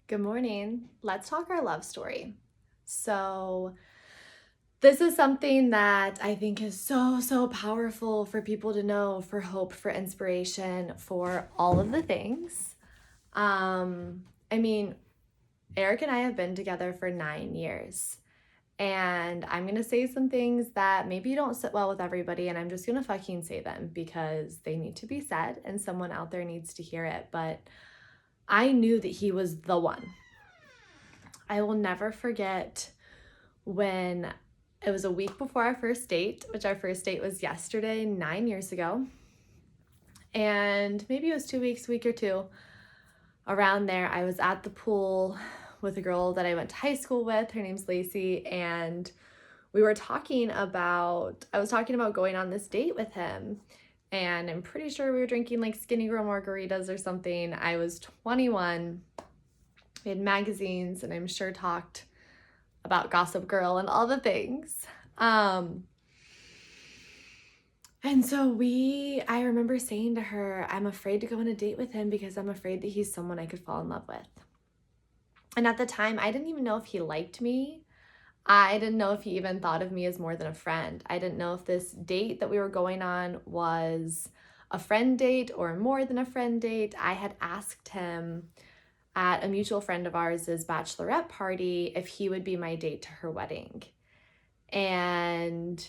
Good morning. Let's talk our love story. So, this is something that I think is so powerful for people to know, for hope, for inspiration, for all of the things. I mean, Eric and I have been together for 9 years. And I'm going to say some things that maybe don't sit well with everybody, and I'm just going to fucking say them because they need to be said and someone out there needs to hear it. But I knew that he was the one. I will never forget when it was a week before our first date, which our first date was yesterday, 9 years ago. And maybe it was 2 weeks, week or two, around there, I was at the pool with a girl that I went to high school with. Her name's Lacey. And I was talking about going on this date with him. And I'm pretty sure we were drinking like Skinny Girl margaritas or something. I was 21. We had magazines, and I'm sure talked about Gossip Girl and all the things. And so I remember saying to her, I'm afraid to go on a date with him because I'm afraid that he's someone I could fall in love with. And at the time, I didn't even know if he liked me. I didn't know if he even thought of me as more than a friend. I didn't know if this date that we were going on was a friend date or more than a friend date. I had asked him at a mutual friend of ours' bachelorette party if he would be my date to her wedding. And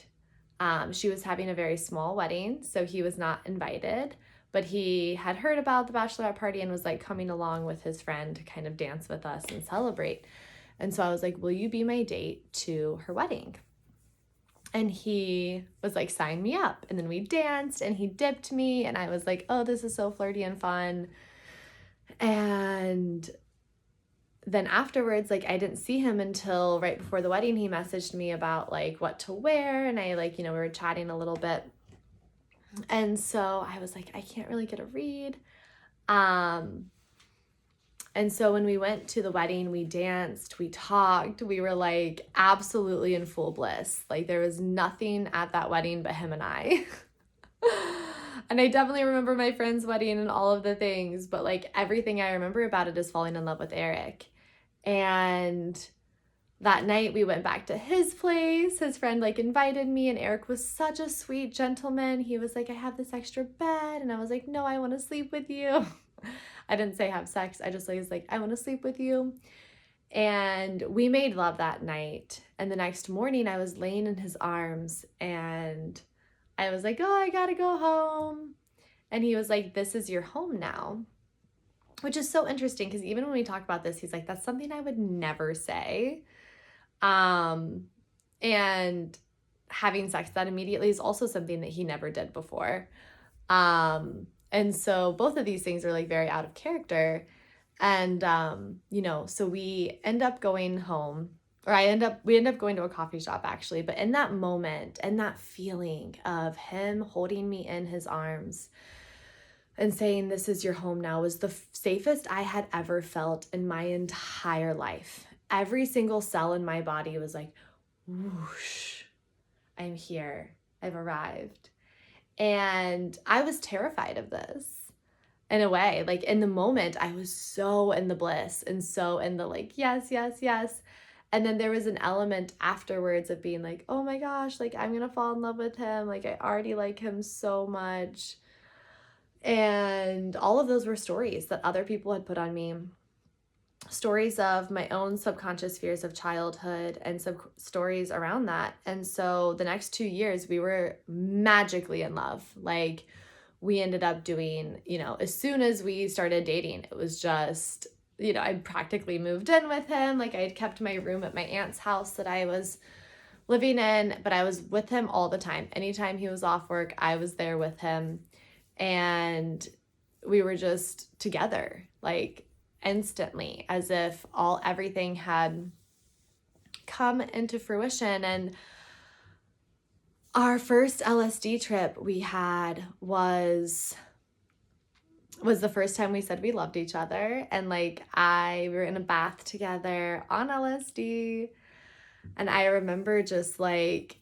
she was having a very small wedding, so he was not invited, but he had heard about the bachelorette party and was like coming along with his friend to kind of dance with us and celebrate. And so I was like, will you be my date to her wedding? And he was like, sign me up. And then we danced and he dipped me, and I was like, oh, this is so flirty and fun. And then afterwards, like, I didn't see him until right before the wedding. He messaged me about like what to wear, and I we were chatting a little bit. And so I was like, I can't really get a read. And so when we went to the wedding, we danced, we talked, we were like absolutely in full bliss. Like, there was nothing at that wedding but him and I. And I definitely remember my friend's wedding and all of the things, but like everything I remember about it is falling in love with Eric. And that night we went back to his place. His friend like invited me, and Eric was such a sweet gentleman. He was like, I have this extra bed. And I was like, no, I want to sleep with you. I didn't say have sex. I just was like, I want to sleep with you. And we made love that night. And the next morning I was laying in his arms, and I was like, oh, I gotta go home. And he was like, this is your home now. Which is so interesting because even when we talk about this, he's like, that's something I would never say. And having sex that immediately is also something that he never did before. And so both of these things are like very out of character. And, so we end up going home, or we end up going to a coffee shop actually. But in that moment and that feeling of him holding me in his arms and saying, this is your home now, was the safest I had ever felt in my entire life. Every single cell in my body was like, whoosh, I'm here. I've arrived. And I was terrified of this in a way. Like, in the moment, I was so in the bliss and so in the like, yes, yes, yes. And then there was an element afterwards of being like, oh my gosh, like, I'm going to fall in love with him. Like, I already like him so much. And all of those were stories that other people had put on me. Stories of my own subconscious fears of childhood and stories around that. And so the next 2 years, we were magically in love. Like, we ended up doing, as soon as we started dating, it was just, I practically moved in with him. Like, I had kept my room at my aunt's house that I was living in, but I was with him all the time. Anytime he was off work, I was there with him. And we were just together, like, instantly, as if everything had come into fruition. And our first LSD trip we had was the first time we said we loved each other. And like, we were in a bath together on LSD, and I remember just like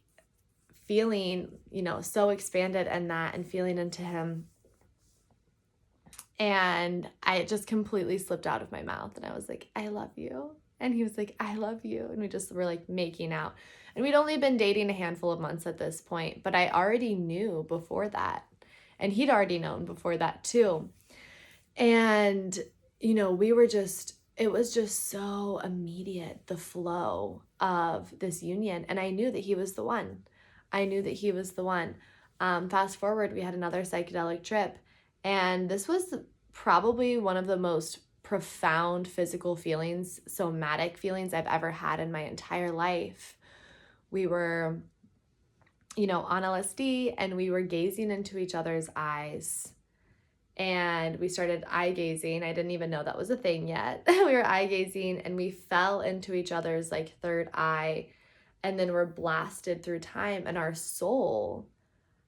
feeling, so expanded in that and feeling into him. And I just completely slipped out of my mouth. And I was like, I love you. And he was like, I love you. And we just were like making out. And we'd only been dating a handful of months at this point, but I already knew before that. And he'd already known before that too. And, we were just, it was just so immediate, the flow of this union. And I knew that he was the one. Fast forward, we had another psychedelic trip. And this was probably one of the most profound physical feelings, somatic feelings I've ever had in my entire life. We were, on LSD, and we were gazing into each other's eyes. And we started eye gazing. I didn't even know that was a thing yet. We were eye gazing, and we fell into each other's like third eye, and then we're blasted through time, and our soul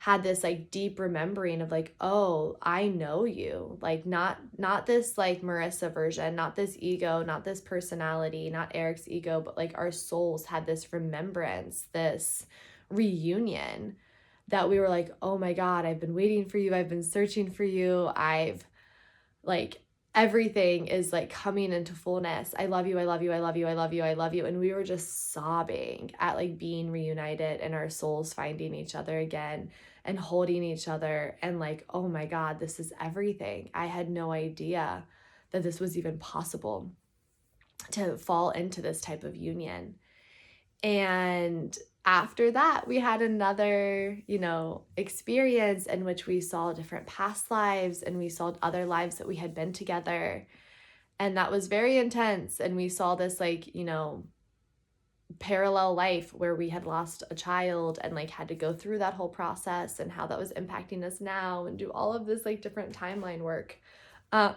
had this like deep remembering of like, oh, I know you. Like not this like Marissa version, not this ego, not this personality, not Eric's ego, but like our souls had this remembrance, this reunion that we were like, oh my God, I've been waiting for you. I've been searching for you. I've like, everything is like coming into fullness. I love you. I love you. I love you. I love you. I love you. And we were just sobbing at like being reunited and our souls finding each other again and holding each other. And like, oh my God, this is everything. I had no idea that this was even possible to fall into this type of union. And after that, we had another, experience in which we saw different past lives, and we saw other lives that we had been together. And that was very intense. And we saw this like, parallel life where we had lost a child and like had to go through that whole process and how that was impacting us now, and do all of this like different timeline work. And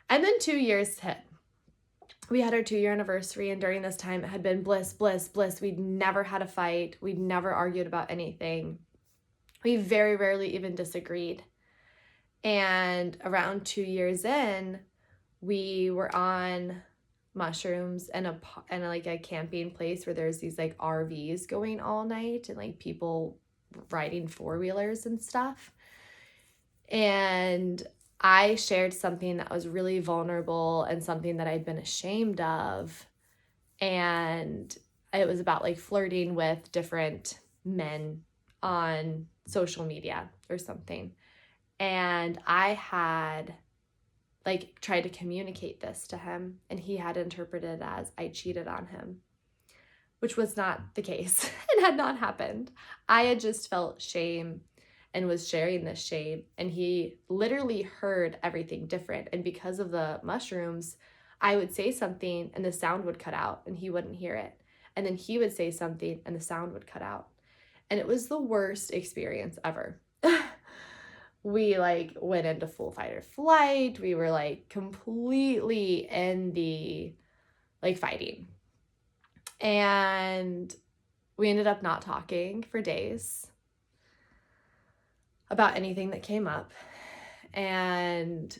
then 2 years hit. We had our 2-year anniversary, and during this time it had been bliss, bliss, bliss. We'd never had a fight. We'd never argued about anything. We very rarely even disagreed. And around 2 years in, we were on mushrooms in a camping place where there's these like RVs going all night, and like people riding 4-wheelers and stuff. And I shared something that was really vulnerable and something that I'd been ashamed of. And it was about like flirting with different men on social media or something. And I had like tried to communicate this to him, and he had interpreted it as I cheated on him, which was not the case. It had not happened. I had just felt shame and was sharing this shame, and he literally heard everything different. And because of the mushrooms, I would say something and the sound would cut out and he wouldn't hear it. And then he would say something and the sound would cut out. And it was the worst experience ever. We like went into full fight or flight. We were like completely in the like fighting. And we ended up not talking for days about anything that came up. And,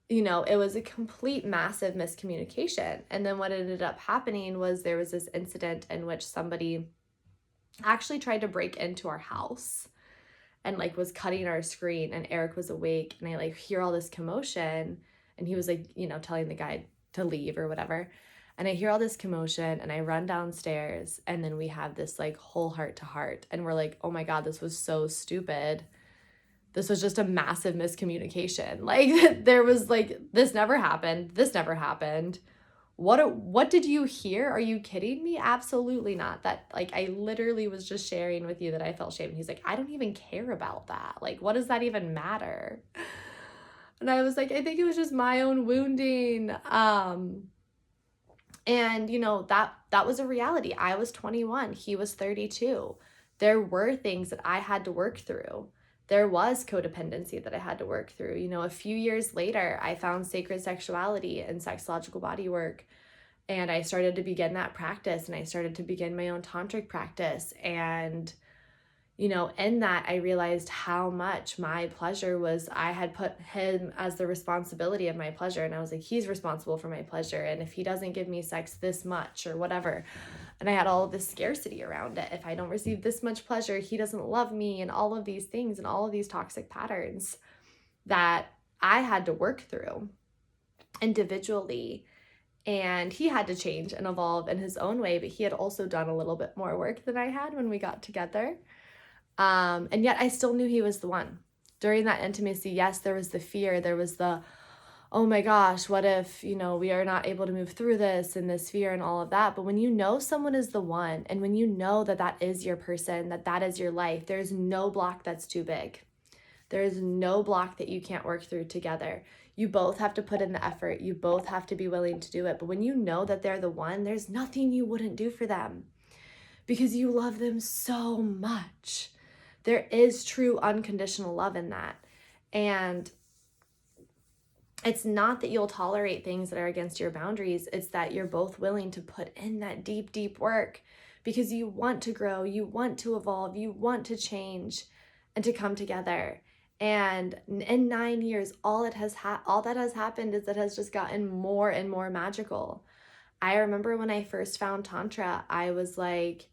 it was a complete massive miscommunication. And then what ended up happening was there was this incident in which somebody actually tried to break into our house and like was cutting our screen, and Eric was awake, and I like hear all this commotion, and he was like, telling the guy to leave or whatever. And I hear all this commotion, and I run downstairs, and then we have this like whole heart to heart, and we're like, oh my God, this was so stupid. This was just a massive miscommunication. Like there was like, this never happened. This never happened. What did you hear? Are you kidding me? Absolutely not. That like, I literally was just sharing with you that I felt shame. And he's like, I don't even care about that. Like, what does that even matter? And I was like, I think it was just my own wounding. And that was a reality. I was 21. He was 32. There were things that I had to work through. There was codependency that I had to work through. A few years later, I found sacred sexuality and sexological body work, and I started to begin that practice, and I started to begin my own tantric practice. And, in that I realized how much my pleasure was, I had put him as the responsibility of my pleasure. And I was like, he's responsible for my pleasure. And if he doesn't give me sex this much or whatever, and I had all of this scarcity around it. If I don't receive this much pleasure, he doesn't love me, and all of these things and all of these toxic patterns that I had to work through individually. And he had to change and evolve in his own way, but he had also done a little bit more work than I had when we got together. And yet I still knew he was the one. During that intimacy, yes, there was the fear. There was the, oh my gosh, what if, we are not able to move through this, and this fear and all of that. But when you know someone is the one, and when you know that that is your person, that that is your life, there's no block that's too big. There is no block that you can't work through together. You both have to put in the effort. You both have to be willing to do it. But when you know that they're the one, there's nothing you wouldn't do for them because you love them so much. There is true unconditional love in that. And it's not that you'll tolerate things that are against your boundaries. It's that you're both willing to put in that deep, deep work because you want to grow, you want to evolve, you want to change and to come together. And in 9 years, all that has happened is it has just gotten more and more magical. I remember when I first found Tantra, I was like,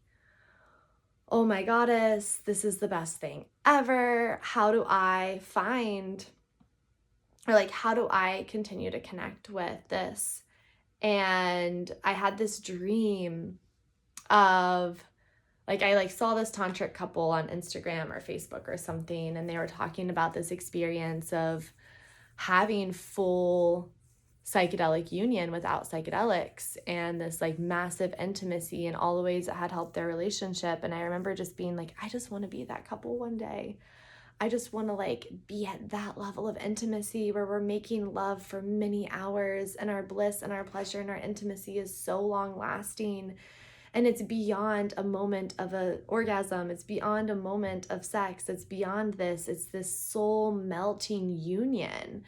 oh my goddess, this is the best thing ever. How do I find, or like, how do I continue to connect with this? And I had this dream of, like, I saw this tantric couple on Instagram or Facebook or something, and they were talking about this experience of having full psychedelic union without psychedelics, and this like massive intimacy and all the ways it had helped their relationship. And I remember just being like, I just want to be that couple one day. I just want to like be at that level of intimacy where we're making love for many hours, and our bliss and our pleasure and our intimacy is so long lasting. And it's beyond a moment of an orgasm. It's beyond a moment of sex. It's beyond this. It's this soul melting union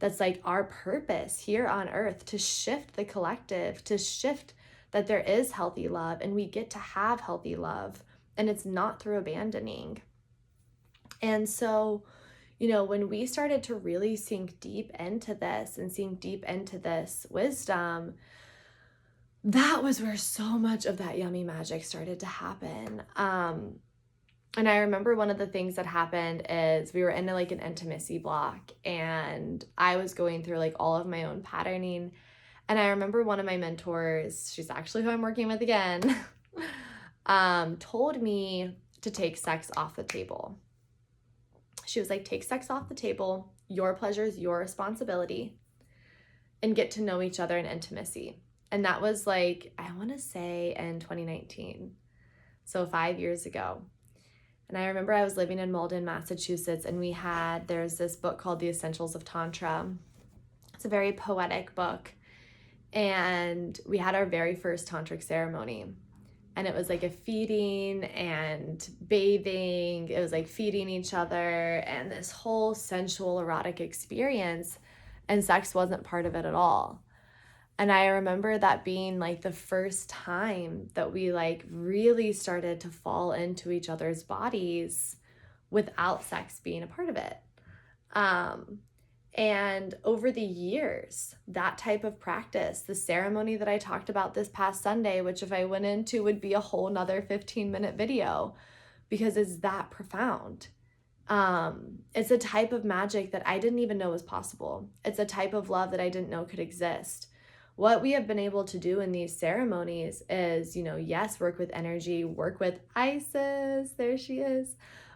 that's like our purpose here on earth, to shift the collective, to shift that there is healthy love and we get to have healthy love, and it's not through abandoning. And so, when we started to really sink deep into this and sink deep into this wisdom, that was where so much of that yummy magic started to happen. And I remember one of the things that happened is we were in like an intimacy block, and I was going through like all of my own patterning. And I remember one of my mentors, she's actually who I'm working with again, told me to take sex off the table. She was like, take sex off the table. Your pleasure is your responsibility, and get to know each other in intimacy. And that was like, I want to say in 2019. So 5 years ago. And I remember I was living in Malden, Massachusetts, and there's this book called The Essentials of Tantra. It's a very poetic book. And we had our very first tantric ceremony. And it was like a feeding and bathing. It was like feeding each other and this whole sensual, erotic experience. And sex wasn't part of it at all. And I remember that being like the first time that we like really started to fall into each other's bodies without sex being a part of it. And over the years, that type of practice, the ceremony that I talked about this past Sunday, which if I went into would be a whole nother 15-minute video because it's that profound. It's a type of magic that I didn't even know was possible. It's a type of love that I didn't know could exist. What we have been able to do in these ceremonies is, yes, work with energy, work with Isis, there she is,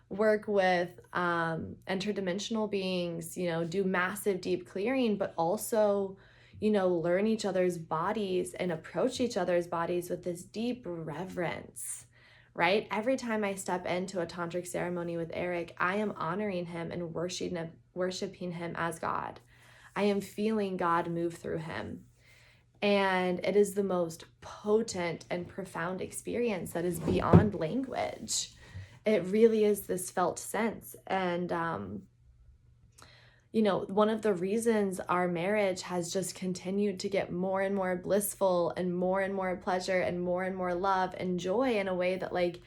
work with interdimensional beings, do massive deep clearing, but also, learn each other's bodies and approach each other's bodies with this deep reverence, right? Every time I step into a tantric ceremony with Eric, I am honoring him and worshiping him as God. I am feeling God move through him. And it is the most potent and profound experience that is beyond language. It really is this felt sense. And, one of the reasons our marriage has just continued to get more and more blissful and more pleasure and more love and joy in a way that like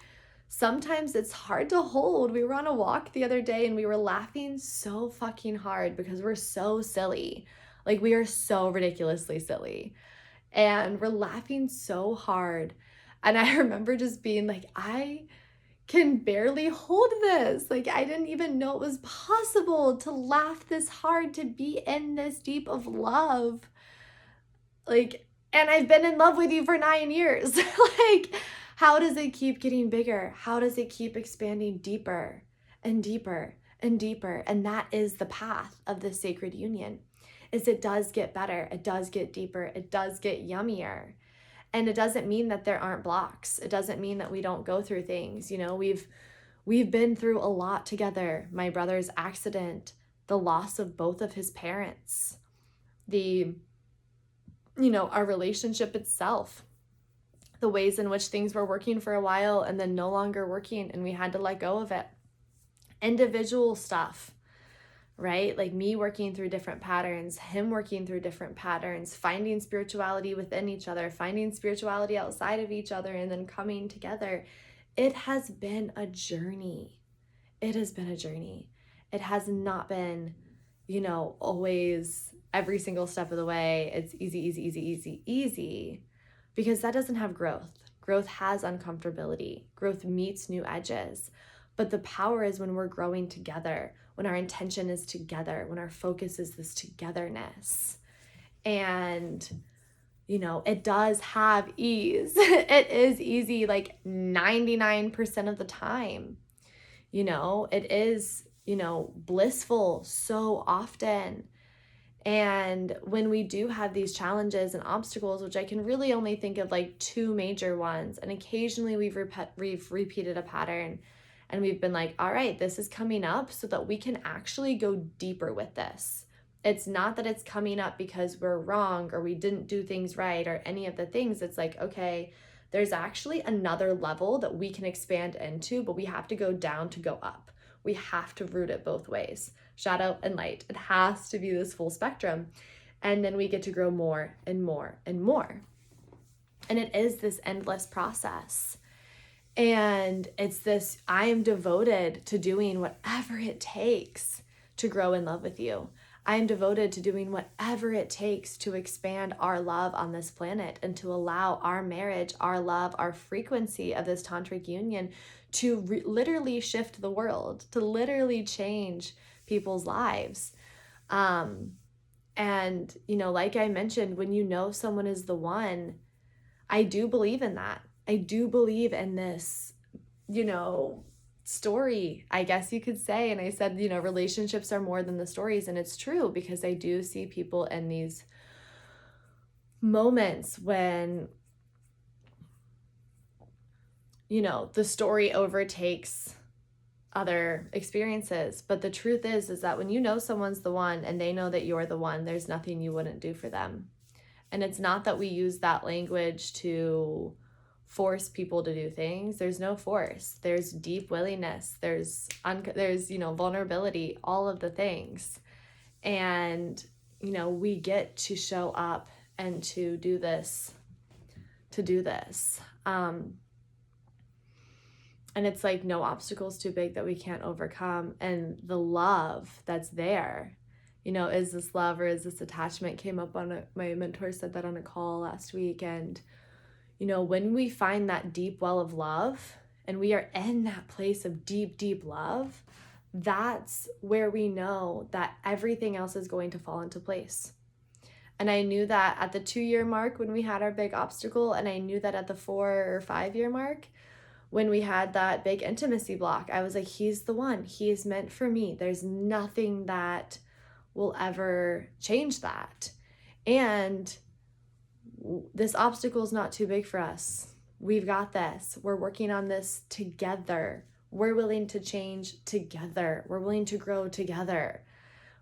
Sometimes it's hard to hold. We were on a walk the other day and we were laughing so fucking hard because we're so silly. Like, we are so ridiculously silly. And we're laughing so hard. And I remember just being like, I can barely hold this. Like, I didn't even know it was possible to laugh this hard, to be in this deep of love. Like, and I've been in love with you for 9 years. Like, how does it keep getting bigger? How does it keep expanding deeper and deeper and deeper? And that is the path of the sacred union. Is it does get better, it does get deeper, it does get yummier. And it doesn't mean that there aren't blocks. It doesn't mean that we don't go through things. You know, we've been through a lot together. My brother's accident, the loss of both of his parents, our relationship itself, the ways in which things were working for a while and then no longer working, and we had to let go of it. Individual stuff, right? Like me working through different patterns, him working through different patterns, finding spirituality within each other, finding spirituality outside of each other, and then coming together. It has been a journey. It has been a journey. It has not been, always every single step of the way. It's easy, because that doesn't have growth. Growth has uncomfortability. Growth meets new edges. But the power is when we're growing together, when our intention is together, when our focus is this togetherness. And, it does have ease. It is easy like 99% of the time. It is, blissful so often. And when we do have these challenges and obstacles, which I can really only think of like 2 major ones, and occasionally we've repeated a pattern, and we've been like, all right, this is coming up so that we can actually go deeper with this. It's not that it's coming up because we're wrong or we didn't do things right or any of the things. It's like, okay, there's actually another level that we can expand into, but we have to go down to go up. We have to root it both ways, shadow and light. It has to be this full spectrum. And then we get to grow more and more and more. And it is this endless process. And it's this, I am devoted to doing whatever it takes to grow in love with you. I am devoted to doing whatever it takes to expand our love on this planet and to allow our marriage, our love, our frequency of this tantric union to literally shift the world, to literally change people's lives. And, like I mentioned, when you know someone is the one, I do believe in that. I do believe in this, story, I guess you could say. And I said, relationships are more than the stories. And it's true, because I do see people in these moments when, the story overtakes other experiences. But the truth is that when you know someone's the one and they know that you're the one, there's nothing you wouldn't do for them. And it's not that we use that language to force people to do things. There's no force. There's deep willingness. There's vulnerability, all of the things. And, we get to show up and to do this. And it's like no obstacle's too big that we can't overcome. And the love that's there, is this love or is this attachment, came up on my mentor said that on a call last week. And, when we find that deep well of love and we are in that place of deep, deep love, that's where we know that everything else is going to fall into place. And I knew that at the 2-year mark when we had our big obstacle, and I knew that at the 4 or 5-year mark when we had that big intimacy block. I was like, he's the one. He is meant for me. There's nothing that will ever change that. And this obstacle is not too big for us. We've got this. We're working on this together. We're willing to change together. We're willing to grow together.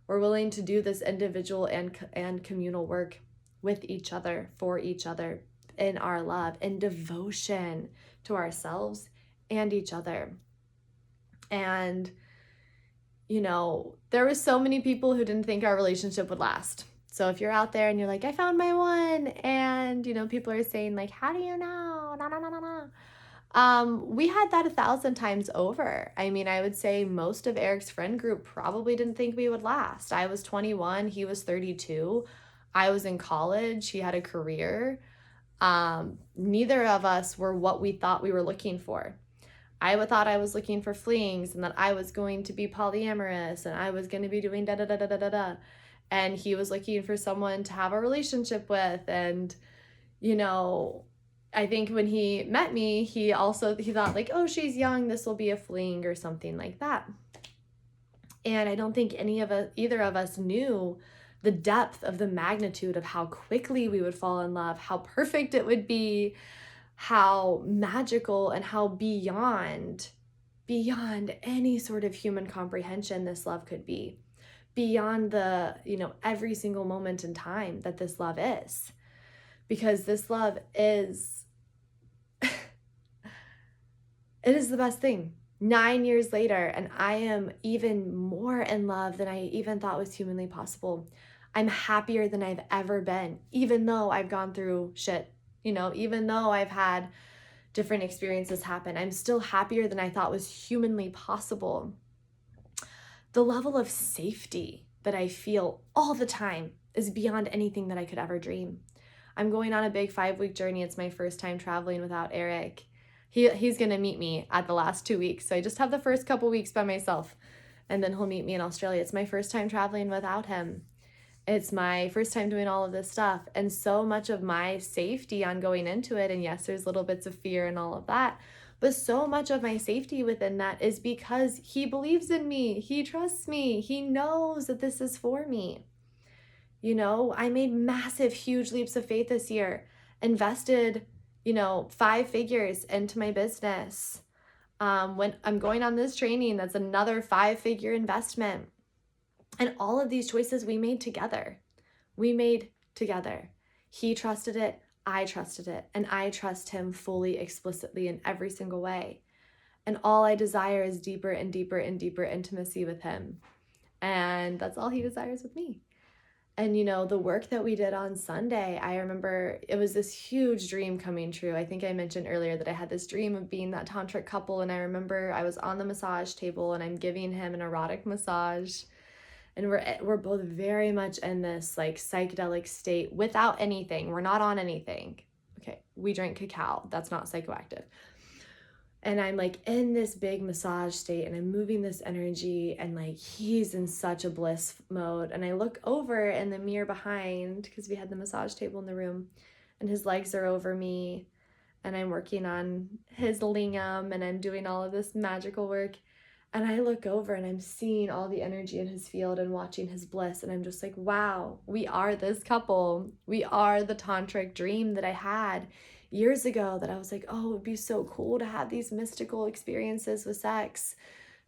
We're willing to do this individual and communal work with each other, for each other, in our love, in devotion to ourselves and each other. And, there were so many people who didn't think our relationship would last. So if you're out there and you're like, I found my one, and, people are saying like, how do you know? We had that 1,000 times over. I mean, I would say most of Eric's friend group probably didn't think we would last. I was 21, he was 32. I was in college, he had a career. Neither of us were what we thought we were looking for. I thought I was looking for flings and that I was going to be polyamorous and I was going to be doing da da da da da da da. And he was looking for someone to have a relationship with. And, you know, I think when he met me, he thought like, oh, she's young, this will be a fling or something like that. And I don't think either of us knew the depth of the magnitude of how quickly we would fall in love, how perfect it would be, how magical and how beyond any sort of human comprehension this love could be, beyond the, every single moment in time that this love is. Because this love is, it is the best thing. 9 years later, and I am even more in love than I even thought was humanly possible. I'm happier than I've ever been, even though I've gone through shit, even though I've had different experiences happen. I'm still happier than I thought was humanly possible. The level of safety that I feel all the time is beyond anything that I could ever dream. I'm going on a big 5-week journey. It's my first time traveling without Eric. He's going to meet me at the last 2 weeks. So I just have the first couple weeks by myself, and then he'll meet me in Australia. It's my first time traveling without him. It's my first time doing all of this stuff. And so much of my safety on going into it, and yes, there's little bits of fear and all of that, but so much of my safety within that is because he believes in me. He trusts me. He knows that this is for me. I made massive, huge leaps of faith this year, invested 5 figures into my business. When I'm going on this training, that's another 5-figure investment. And all of these choices we made together. He trusted it, I trusted it, and I trust him fully, explicitly in every single way. And all I desire is deeper and deeper and deeper intimacy with him. And that's all he desires with me. And, the work that we did on Sunday, I remember it was this huge dream coming true. I think I mentioned earlier that I had this dream of being that tantric couple. And I remember I was on the massage table and I'm giving him an erotic massage. And we're both very much in this like psychedelic state without anything. We're not on anything. Okay, we drink cacao. That's not psychoactive. And I'm like in this big massage state and I'm moving this energy and like he's in such a bliss mode. And I look over in the mirror behind, because we had the massage table in the room, and his legs are over me and I'm working on his lingam and I'm doing all of this magical work. And I look over and I'm seeing all the energy in his field and watching his bliss. And I'm just like, wow, we are this couple. We are the tantric dream that I had years ago, that I was like, oh, it would be so cool to have these mystical experiences with sex,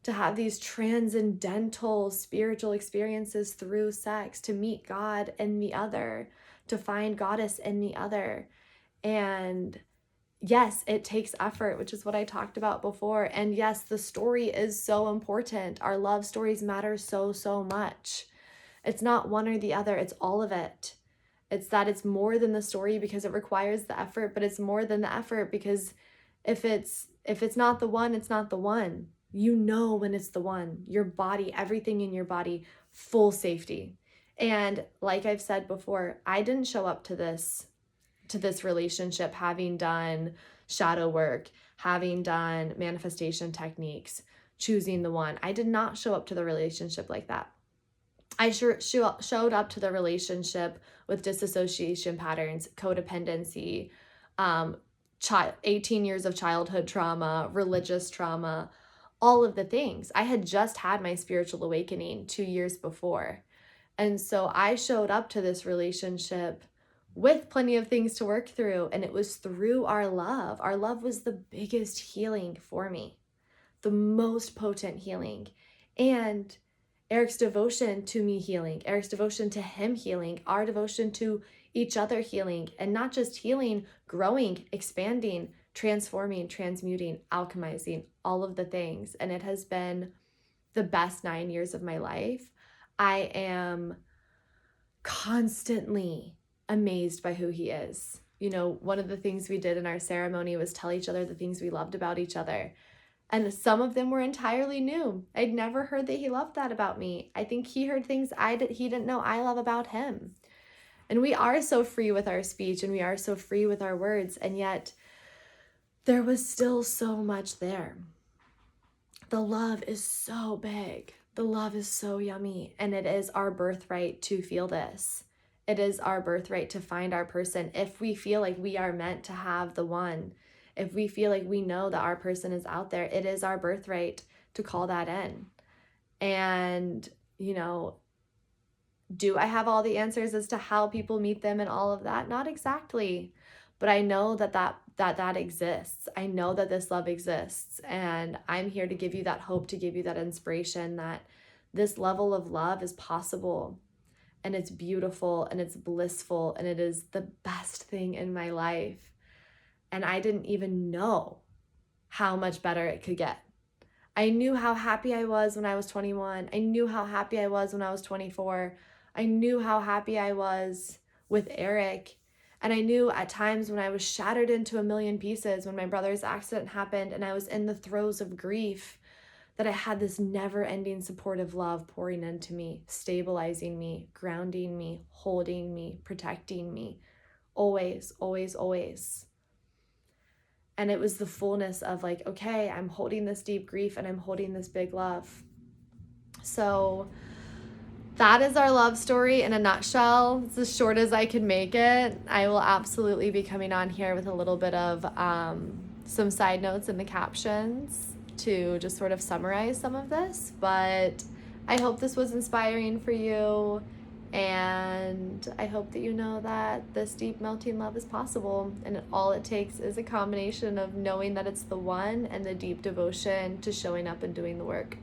to have these transcendental spiritual experiences through sex, to meet God in the other, to find goddess in the other. And yes, it takes effort, which is what I talked about before. And yes, the story is so important. Our love stories matter so, so much. It's not one or the other, it's all of it. It's that it's more than the story because it requires the effort, but it's more than the effort because if it's not the one, it's not the one. When it's the one. Your body, everything in your body, full safety. And like I've said before, I didn't show up to this relationship having done shadow work, having done manifestation techniques, choosing the one. I did not show up to the relationship like that. I showed up to the relationship with disassociation patterns, codependency, 18 years of childhood trauma, religious trauma, all of the things. I had just had my spiritual awakening 2 years before. And so I showed up to this relationship with plenty of things to work through. And it was through our love. Our love was the biggest healing for me, the most potent healing. And Eric's devotion to me healing, Eric's devotion to him healing, our devotion to each other healing, and not just healing, growing, expanding, transforming, transmuting, alchemizing, all of the things. And it has been the best 9 years of my life. I am constantly amazed by who he is. you know, one of the things we did in our ceremony was tell each other the things we loved about each other. And some of them were entirely new. I'd never heard that he loved that about me. I think he heard things he didn't know I love about him. And we are so free with our speech, and we are so free with our words, and yet there was still so much there. The love is so big. The love is so yummy, and it is our birthright to feel this. It is our birthright to find our person. If we feel like we are meant to have the one, if we feel like we know that our person is out there, it is our birthright to call that in. And, you know, do I have all the answers as to how people meet them and all of that? Not exactly, but I know that exists. I know that this love exists, and I'm here to give you that hope, to give you that inspiration that this level of love is possible, and it's beautiful, and it's blissful, and it is the best thing in my life. And I didn't even know how much better it could get. I knew how happy I was when I was 21. I knew how happy I was when I was 24. I knew how happy I was with Eric. And I knew at times when I was shattered into a million pieces, when my brother's accident happened and I was in the throes of grief, that I had this never-ending supportive love pouring into me, stabilizing me, grounding me, holding me, protecting me. Always, always, always. And it was the fullness of like, okay, I'm holding this deep grief and I'm holding this big love. So that is our love story in a nutshell. It's as short as I can make it. I will absolutely be coming on here with a little bit of some side notes in the captions to just sort of summarize some of this. But I hope this was inspiring for you. And I hope that you know that this deep melting love is possible, and all it takes is a combination of knowing that it's the one and the deep devotion to showing up and doing the work.